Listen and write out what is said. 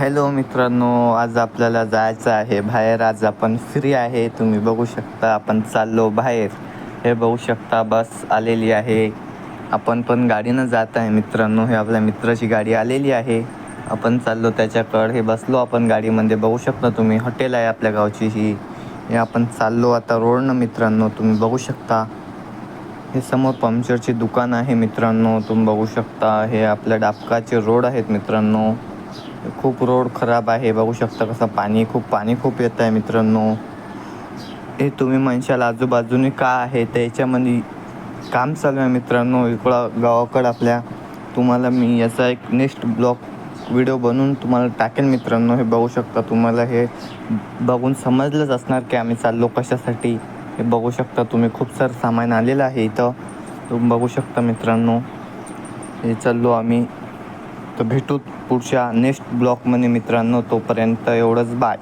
Hello मित्रांनो, आज आपल्याला जायचं आहे बाहेर. आज आपण फ्री आहे. तुम्ही बघू शकता आपण चाललो बाहेर. हे बघू शकता बस आलेली आहे. आपण पण गाडीनं जात आहे मित्रांनो. हे आपल्या मित्राची गाडी आलेली आहे. आपण चाललो त्याच्याकडे. हे बसलो आपण गाडीमध्ये. बघू शकता तुम्ही, हॉटेल आहे आपल्या गावची ही. हे आपण चाललो आता रोडनं मित्रांनो. तुम्ही बघू शकता हे समोर पंक्चरचे दुकान आहे मित्रांनो. तुम्ही बघू शकता हे आपल्या डाबकाचे रोड आहेत मित्रांनो. खूप रोड खराब आहे. बघू शकता कसं पाणी खूप येत आहे मित्रांनो. हे तुम्ही म्हणशाल आजूबाजूने का आहे, त्याच्यामध्ये काम चालू आहे मित्रांनो इकडं गावाकडं आपल्या. तुम्हाला मी याचा एक नेक्स्ट ब्लॉग व्हिडिओ बनवून तुम्हाला टाकेन मित्रांनो. हे बघू शकता, तुम्हाला हे बघून समजलंच असणार की आम्ही चाललो कशासाठी. हे बघू शकता तुम्ही, खूप सारं सामान आलेलं आहे इथं. तुम्ही बघू शकता मित्रांनो. हे चाललो आम्ही. तर भेटू पुढच्या नेक्स्ट ब्लॉगमध्ये मित्रांनो. तोपर्यंत एवढंच, बाय.